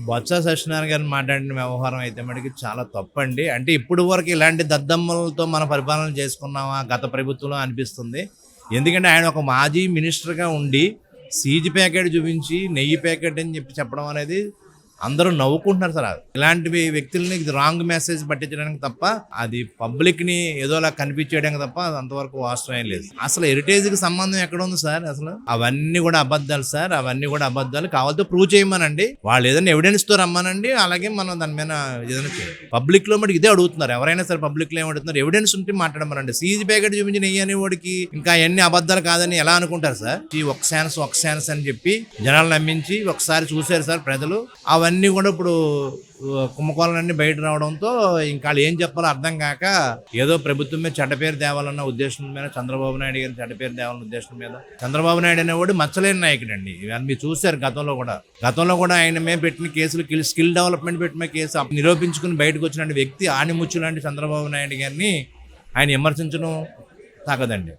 బొత్స సత్యనారాయణ గారిని మాట్లాడిన వ్యవహారం అయితే మటుకు చాలా తప్పండి. అంటే ఇప్పుడు వరకు ఇలాంటి దద్దమ్మలతో మన పరిపాలన చేసుకున్నామా గత ప్రభుత్వంలో అనిపిస్తుంది. ఎందుకంటే ఆయన ఒక మాజీ మినిస్టర్‌గా ఉండి సీజ్ ప్యాకెట్ చూపించి నెయ్యి ప్యాకెట్ అని చెప్పడం అనేది అందరూ నవ్వుకుంటున్నారు సార్. ఇలాంటి వ్యక్తుల్ని రాంగ్ మెసేజ్ పట్టించడానికి తప్ప అది పబ్లిక్‌ని ఏదోలా కనిపించేయడానికి తప్ప అది అంతవరకు వాస్తవం ఏం లేదు. అసలు హెరిటేజ్‌కి సంబంధం ఎక్కడ ఉంది సార్ అసలు? అవన్నీ కూడా అబద్ధాలు సార్. అవన్నీ కూడా అబద్ధాలు. కావాలంటే ప్రూవ్ చేయమనండి. వాళ్ళు ఏదైనా ఎవిడెన్స్‌తో రమ్మనండి. అలాగే మనం దాని మీద ఏదైనా చేయాలి. పబ్లిక్‌లో మటుకు ఇదే అడుగుతున్నారు. ఎవరైనా సరే పబ్లిక్‌లో ఏం అడుగుతున్నారు? ఎవిడెన్స్ ఉంటే మాట్లాడమనండి. సీజ్ ప్యాకెట్ చూపించి నెయ్యి అనేవాడికి ఇంకా అన్ని అబద్ధాలు కాదని ఎలా అనుకుంటారు సార్? ఈ ఒక ఛాన్స్ అని చెప్పి జనాలు నమ్మించి ఒకసారి చూశారు సార్ ప్రజలు. అవన్నీ కూడా ఇప్పుడు కుంభకోణాలన్నీ బయట రావడంతో ఇంకా వాళ్ళు ఏం చెప్పాలో అర్థం కాక ఏదో ప్రభుత్వం మీద చెడ్డ పేరు తేవాలన్న ఉద్దేశం మీద చంద్రబాబు నాయుడు గారిని చెడ్డ పేరు తేవాలన్న ఉద్దేశం మీద చంద్రబాబు నాయుడు అనేవాడు మచ్చలేని నాయకుడు అండి. ఇవన్నీ మీరు చూశారు గతంలో కూడా ఆయన మేము పెట్టిన కేసులు స్కిల్ డెవలప్మెంట్ పెట్టిన కేసు నిరూపించుకుని బయటకు వచ్చిన వ్యక్తి ఆనిముచ్చు లాంటి చంద్రబాబు నాయుడు గారిని ఆయన విమర్శించడం తగదండి.